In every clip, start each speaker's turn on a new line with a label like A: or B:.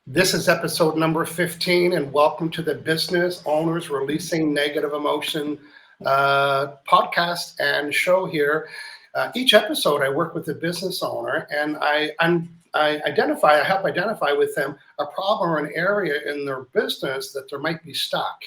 A: This is episode number 15, and welcome to the Business Owners Releasing Negative Emotion podcast and show here. Each episode, I work with a business owner, and I help identify with them a problem or an area in their business that there might be stuck.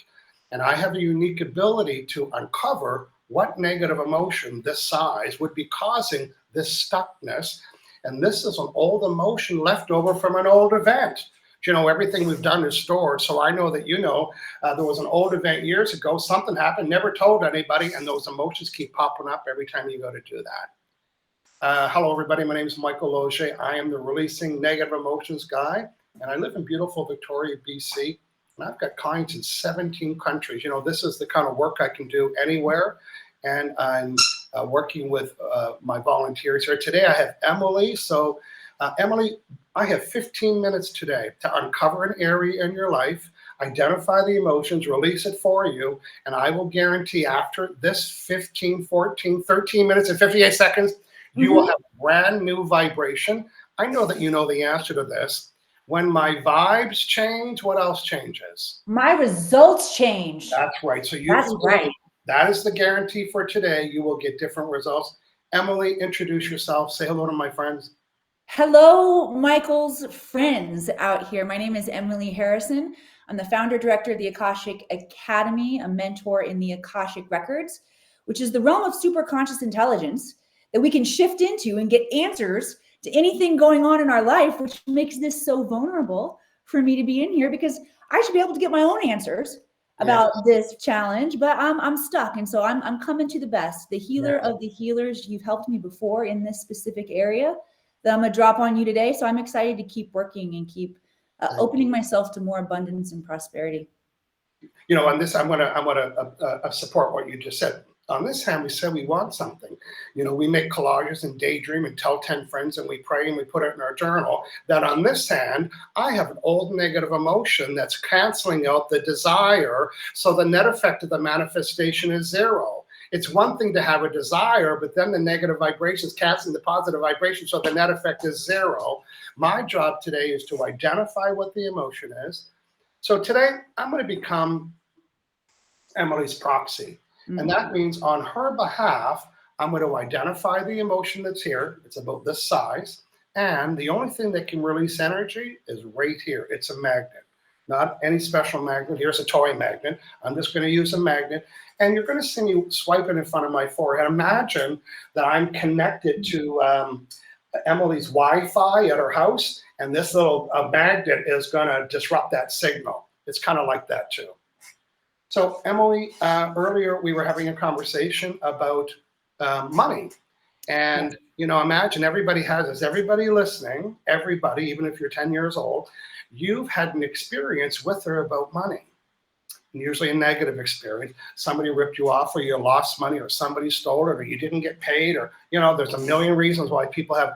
A: And I have a unique ability to uncover what negative emotion this size would be causing this stuckness. And this is an old emotion left over from an old event. You know, everything we've done is stored. So I know that there was an old event years ago, something happened, never told anybody, and those emotions keep popping up every time you go to do that. Hello, everybody. My name is Michael Losier. I am the Releasing Negative Emotions guy, and I live in beautiful Victoria, BC, and I've got clients in 17 countries. You know, this is the kind of work I can do anywhere, and I'm working with my volunteers here. Today I have Emily. So Emily, I have 15 minutes today to uncover an area in your life, identify the emotions, release it for you, and I will guarantee after this 15, 14, 13 minutes and 58 seconds, you will have a brand new vibration. I know that you know the answer to this. When my vibes change, what else changes?
B: My results change.
A: That's right. So
B: That's right.
A: That is the guarantee for today. You will get different results. Emily, introduce yourself. Say hello to my friends.
B: Hello, Michael's friends out here. My name is Emily Harrison. I'm the founder director of the Akashic Academy, a mentor in the Akashic Records, which is the realm of superconscious intelligence that we can shift into and get answers to anything going on in our life, which makes this so vulnerable for me to be in here because I should be able to get my own answers about this challenge, but I'm stuck. And so I'm coming to the best, the healer of the healers. You've helped me before in this specific area that I'm going to drop on you today. So I'm excited to keep working and keep opening myself to more abundance and prosperity.
A: You know, on this, I want to support what you just said. On this hand, we say we want something. You know, we make collages and daydream and tell 10 friends and we pray and we put it in our journal. That on this hand, I have an old negative emotion that's canceling out the desire. So the net effect of the manifestation is zero. It's one thing to have a desire, but then the negative vibrations canceling the positive vibration. So the net effect is zero. My job today is to identify what the emotion is. So today I'm going to become Emily's proxy. And that means on her behalf, I'm going to identify the emotion that's here. It's about this size. And the only thing that can release energy is right here. It's a magnet, not any special magnet. Here's a toy magnet. I'm just going to use a magnet. And you're going to see me swipe it in front of my forehead. Imagine that I'm connected to Emily's Wi-Fi at her house. And this little magnet is going to disrupt that signal. It's kind of like that too. So Emily, earlier we were having a conversation about money. And, you know, imagine everybody has this, everybody listening, everybody, even if you're 10 years old, you've had an experience with her about money. Usually a negative experience. Somebody ripped you off or you lost money or somebody stole it or you didn't get paid or, you know, there's a million reasons why people have.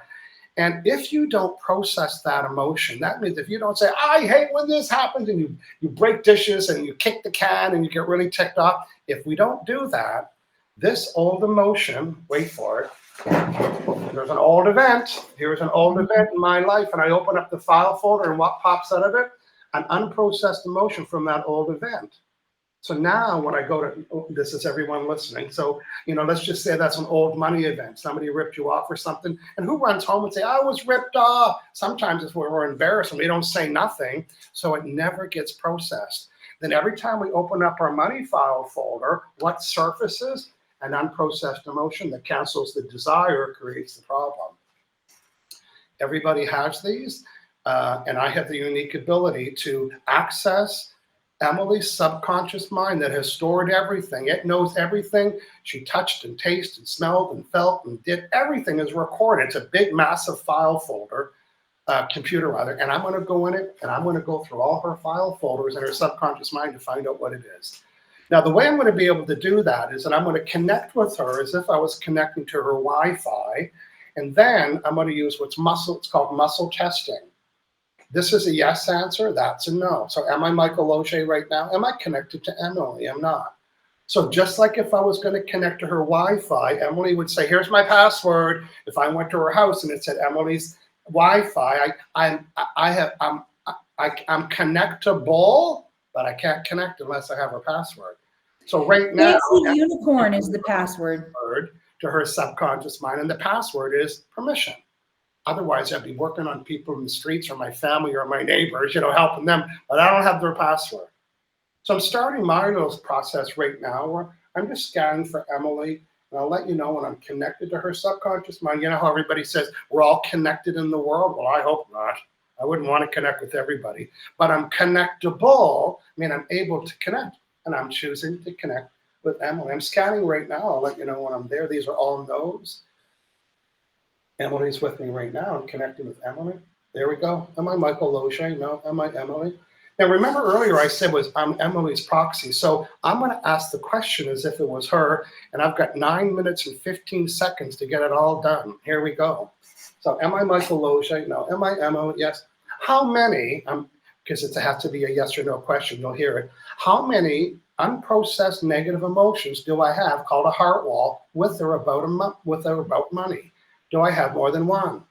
A: And if you don't process that emotion, that means if you don't say, I hate when this happens, and you break dishes and you kick the can and you get really ticked off, if we don't do that, this old emotion, wait for it, there's an old event. Here's an old event in my life. And I open up the file folder and what pops out of it? An unprocessed emotion from that old event. So now when I go to, this is everyone listening. So, you know, let's just say that's an old money event. Somebody ripped you off or something. And who runs home and say, I was ripped off? Sometimes it's where we're embarrassed and we don't say nothing. So it never gets processed. Then every time we open up our money file folder, what surfaces? An unprocessed emotion that cancels the desire, creates the problem. Everybody has these. And I have the unique ability to access Emily's subconscious mind that has stored everything. It knows everything she touched and tasted, smelled and felt and did. Everything is recorded. It's a big, massive file folder, computer rather. And I'm going to go in it and I'm going to go through all her file folders in her subconscious mind to find out what it is. Now, the way I'm going to be able to do that is that I'm going to connect with her as if I was connecting to her Wi-Fi. And then I'm going to use it's called muscle testing. This is a yes answer. That's a no. So am I Michael Losier right now? Am I connected to Emily? I'm not. So just like if I was going to connect to her Wi-Fi, Emily would say, here's my password. If I went to her house and it said Emily's Wi-Fi, I'm connectable, but I can't connect unless I have her password. So right now,
B: Fancy unicorn is the password.
A: To her subconscious mind, and the password is permission. Otherwise, I'd be working on people in the streets or my family or my neighbors, helping them, but I don't have their password. So I'm starting my little process right now where I'm just scanning for Emily, and I'll let you know when I'm connected to her subconscious mind. You know how everybody says we're all connected in the world? Well, I hope not. I wouldn't want to connect with everybody, but I'm connectable. I mean, I'm able to connect, and I'm choosing to connect with Emily. I'm scanning right now. I'll let you know when I'm there. These are all no's. Emily's with me right now. I'm connecting with Emily. There we go. Am I Michael Losier? No. Am I Emily? Now, remember earlier I said I'm Emily's proxy. So I'm going to ask the question as if it was her. And I've got 9 minutes and 15 seconds to get it all done. Here we go. So am I Michael Losier? No. Am I Emily? Yes. How many, because it has to be a yes or no question, you'll hear it. How many unprocessed negative emotions do I have called a heart wall with or about money? Do I have more than one?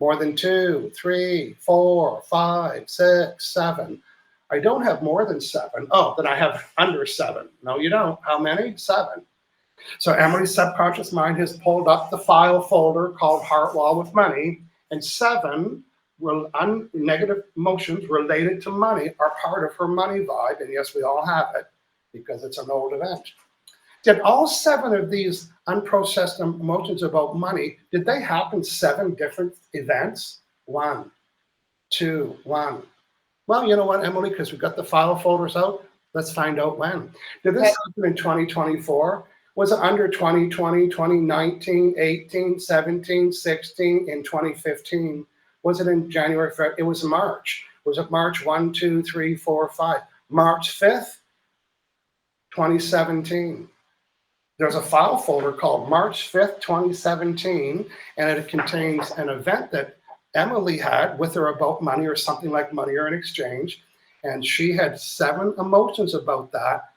A: More than 2, 3, 4, 5, 6, 7? I don't have more than 7. Oh, then I have under 7. No, you don't. How many? 7. So Emily's subconscious mind has pulled up the file folder called Heart Wall with Money, and 7 negative emotions related to money are part of her money vibe. And yes, we all have it because it's an old event. Did all 7 of these unprocessed emotions about money, did they happen 7 different events? 1, 2, 1. Well, you know what, Emily, because we've got the file folders out, let's find out when. Did this happen in 2024? Was it under 2020, 2019, 18, 17, 16, in 2015? Was it in January, February? It was March. Was it March 1, 2, 3, 4, 5? March 5th, 2017. There's a file folder called March 5th, 2017, and it contains an event that Emily had with her about money or something like money or an exchange. And she had 7 emotions about that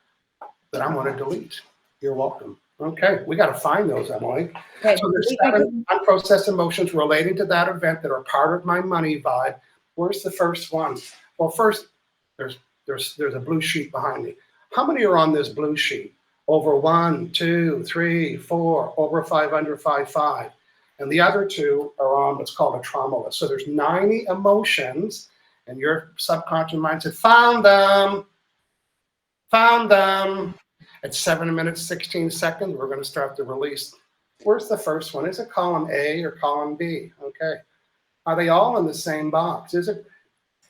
A: I'm going to delete. You're welcome. Okay, we got to find those, Emily.
B: Okay.
A: So there's 7 unprocessed emotions relating to that event that are part of my money vibe. Where's the first one? Well, first, there's a blue sheet behind me. How many are on this blue sheet? Over 1, 2, 3, 4, over 5, under 5, 5. And the other 2 are on what's called a trauma list. So there's 90 emotions, and your subconscious mind said, found them. At 7 minutes, 16 seconds, we're going to start the release. Where's the first one? Is it column A or column B? Okay. Are they all in the same box? Is it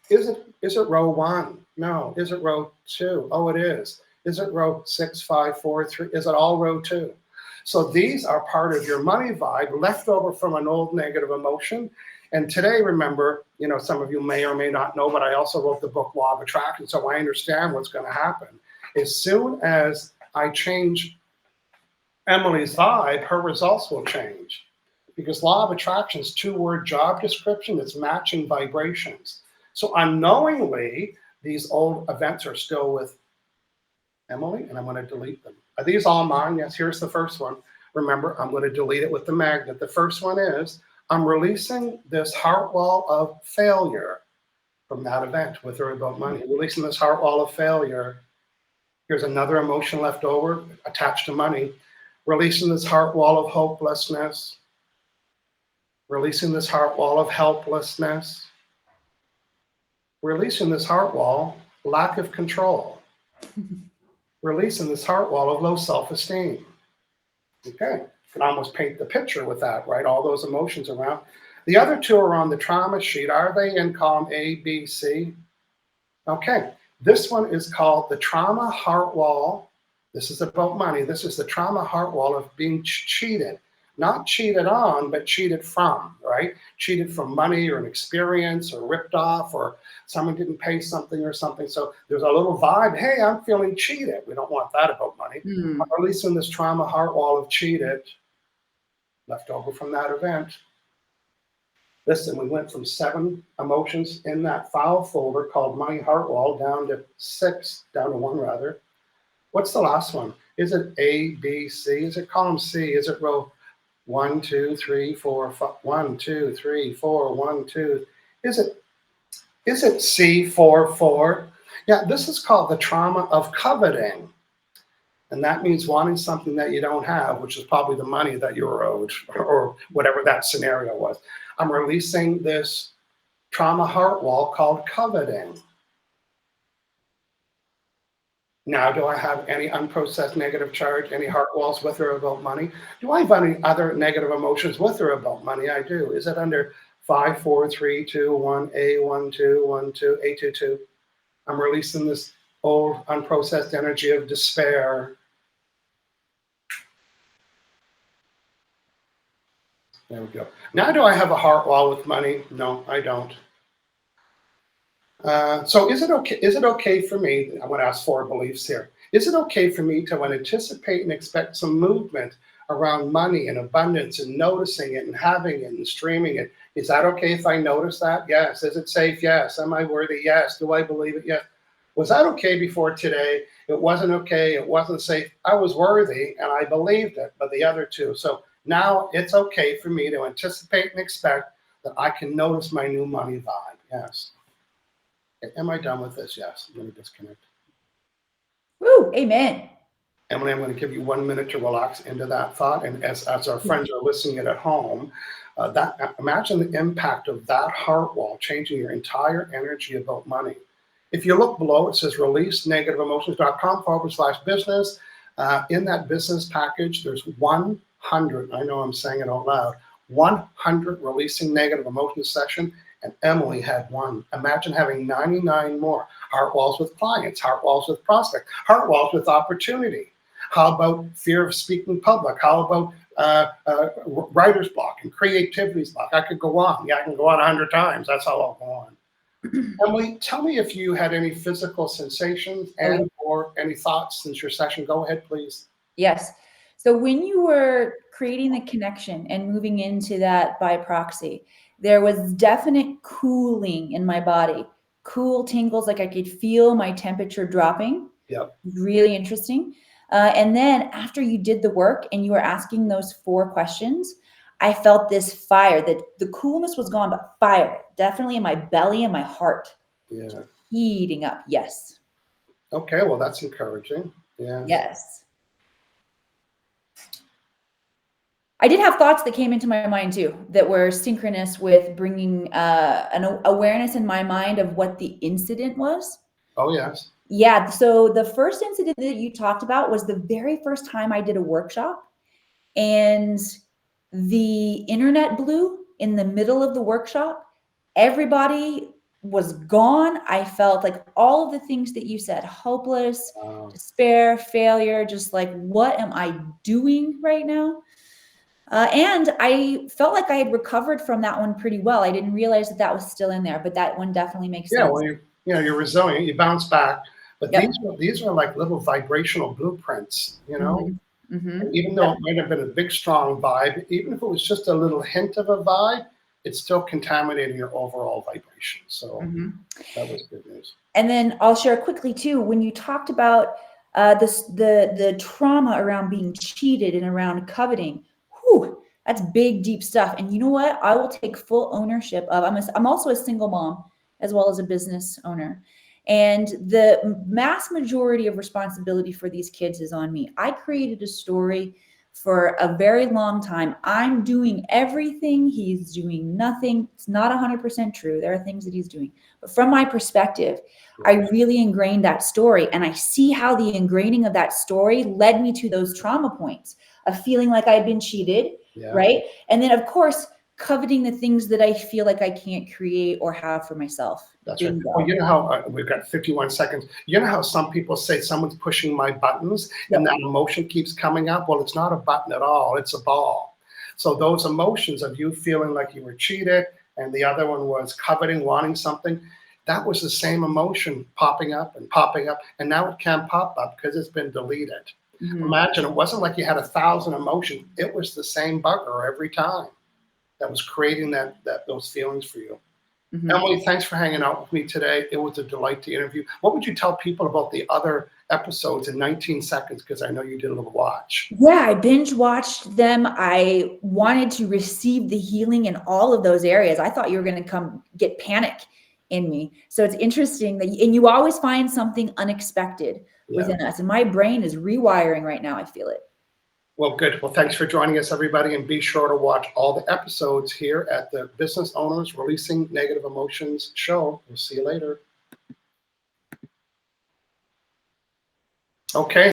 A: row 1? No. Is it row 2? Oh, it is. Is it row 6, 5, 4, 3? Is it all row 2? So these are part of your money vibe left over from an old negative emotion. And today, remember, some of you may or may not know, but I also wrote the book Law of Attraction, so I understand what's going to happen. As soon as I change Emily's vibe, her results will change. Because Law of Attraction is 2-word job description that's matching vibrations. So unknowingly, these old events are still with Emily, and I'm going to delete them. Are these all mine? Yes, here's the first one. Remember, I'm going to delete it with the magnet. The first one is, I'm releasing this heart wall of failure from that event with or about money. Releasing this heart wall of failure. Here's another emotion left over attached to money. Releasing this heart wall of hopelessness. Releasing this heart wall of helplessness. Releasing this heart wall, lack of control. Releasing this heart wall of low self-esteem. Okay, you can almost paint the picture with that, right? All those emotions around. The other 2 are on the trauma sheet. Are they in column A, B, C? Okay, this one is called the trauma heart wall. This is about money. This is the trauma heart wall of being cheated. Not cheated on, but cheated from, right? Cheated from money or an experience or ripped off or someone didn't pay something or something. So there's a little vibe, hey, I'm feeling cheated. We don't want that about money. I'm releasing this trauma heart wall of cheated, left over from that event. Listen, we went from 7 emotions in that file folder called Money Heart Wall down to 1 rather. What's the last one? Is it A, B, C? Is it column C? Is it row 1, 2, 3, 4, 5, 1, 2, 3, 4, 1, 2? Is it Is it C44? Yeah, this is called the trauma of coveting. And that means wanting something that you don't have, which is probably the money that you were owed or whatever that scenario was. I'm releasing this trauma heart wall called coveting. Now, do I have any unprocessed negative charge, any heart walls with or about money? Do I have any other negative emotions with or about money? I do. Is it under 5, 4, 3, 2, 1, A, 1, 2, 1, 2, A, 2, 2? I'm releasing this old unprocessed energy of despair. There we go. Now, do I have a heart wall with money? No, I don't. So is it okay? Is it okay for me? I'm going to ask 4 beliefs here. Is it okay for me to anticipate and expect some movement around money and abundance and noticing it and having it and streaming it? Is that okay if I notice that? Yes. Is it safe? Yes. Am I worthy? Yes. Do I believe it? Yes. Was that okay before today? It wasn't okay. It wasn't safe. I was worthy and I believed it, but the other two. So now it's okay for me to anticipate and expect that I can notice my new money vibe. Yes. Am I done with this? Yes. I'm going to disconnect.
B: Woo, amen.
A: Emily, I'm going to give you 1 minute to relax into that thought. And as our friends are listening at home, imagine the impact of that heart wall changing your entire energy about money. If you look below, it says releasenegative-emotions.com/business. In that business package, there's 100, I know I'm saying it out loud, 100 releasing negative emotions session. And Emily had 1. Imagine having 99 more. Heart walls with clients, heart walls with prospects, heart walls with opportunity. How about fear of speaking public? How about writer's block and creativity's block? I could go on. Yeah, I can go on 100 times. That's how I'll go on. Emily, tell me if you had any physical sensations and or any thoughts since your session. Go ahead, please.
B: Yes. So when you were creating the connection and moving into that by proxy, there was definite cooling in my body, cool tingles, like I could feel my temperature dropping.
A: Yep.
B: Really interesting. And then after you did the work and you were asking those 4 questions, I felt this fire, that the coolness was gone, but fire definitely in my belly and my heart.
A: Yeah.
B: Heating up. Yes.
A: Okay. Well, that's encouraging. Yeah.
B: Yes. I did have thoughts that came into my mind too, that were synchronous with bringing an awareness in my mind of what the incident was.
A: Oh, yes.
B: Yeah. So the first incident that you talked about was the very first time I did a workshop, and the internet blew in the middle of the workshop. Everybody was gone. I felt like all of the things that you said, hopeless, despair, failure, just like, what am I doing right now? And I felt like I had recovered from that one pretty well. I didn't realize that that was still in there, but that one definitely makes sense.
A: Yeah, well, you're resilient. You bounce back. But these are like little vibrational blueprints, you know?
B: Mm-hmm.
A: Even though it might have been a big, strong vibe, even if it was just a little hint of a vibe, it's still contaminating your overall vibration. So that was good news.
B: And then I'll share quickly too, when you talked about the trauma around being cheated and around coveting, that's big, deep stuff. And you know what? I will take full ownership of. I'm also a single mom as well as a business owner. And the mass majority of responsibility for these kids is on me. I created a story for a very long time. I'm doing everything. He's doing nothing. It's not 100% true. There are things that he's doing. But from my perspective, I really ingrained that story. And I see how the ingraining of that story led me to those trauma points of feeling like I'd been cheated, right? And then, of course, coveting the things that I feel like I can't create or have for myself.
A: That's right. Well, you know how we've got 51 seconds. You know how some people say someone's pushing my buttons and that emotion keeps coming up? Well, it's not a button at all. It's a ball. So those emotions of you feeling like you were cheated and the other one was coveting, wanting something, that was the same emotion popping up. And now it can't pop up because it's been deleted. Imagine it wasn't like you had 1,000 emotions. It was the same bugger every time that was creating those feelings for you. Emily, thanks for hanging out with me today. It was a delight to interview. What would you tell people about the other episodes in 19 seconds? Because I know you did a little watch.
B: Yeah, I binge watched them. I wanted to receive the healing in all of those areas. I thought you were going to come get panic in me. So it's interesting that, and you always find something unexpected within us. And my brain is rewiring right now. I feel it.
A: Well, good. Well, thanks for joining us, everybody. And be sure to watch all the episodes here at the Business Owners Releasing Negative Emotions show. We'll see you later. Okay.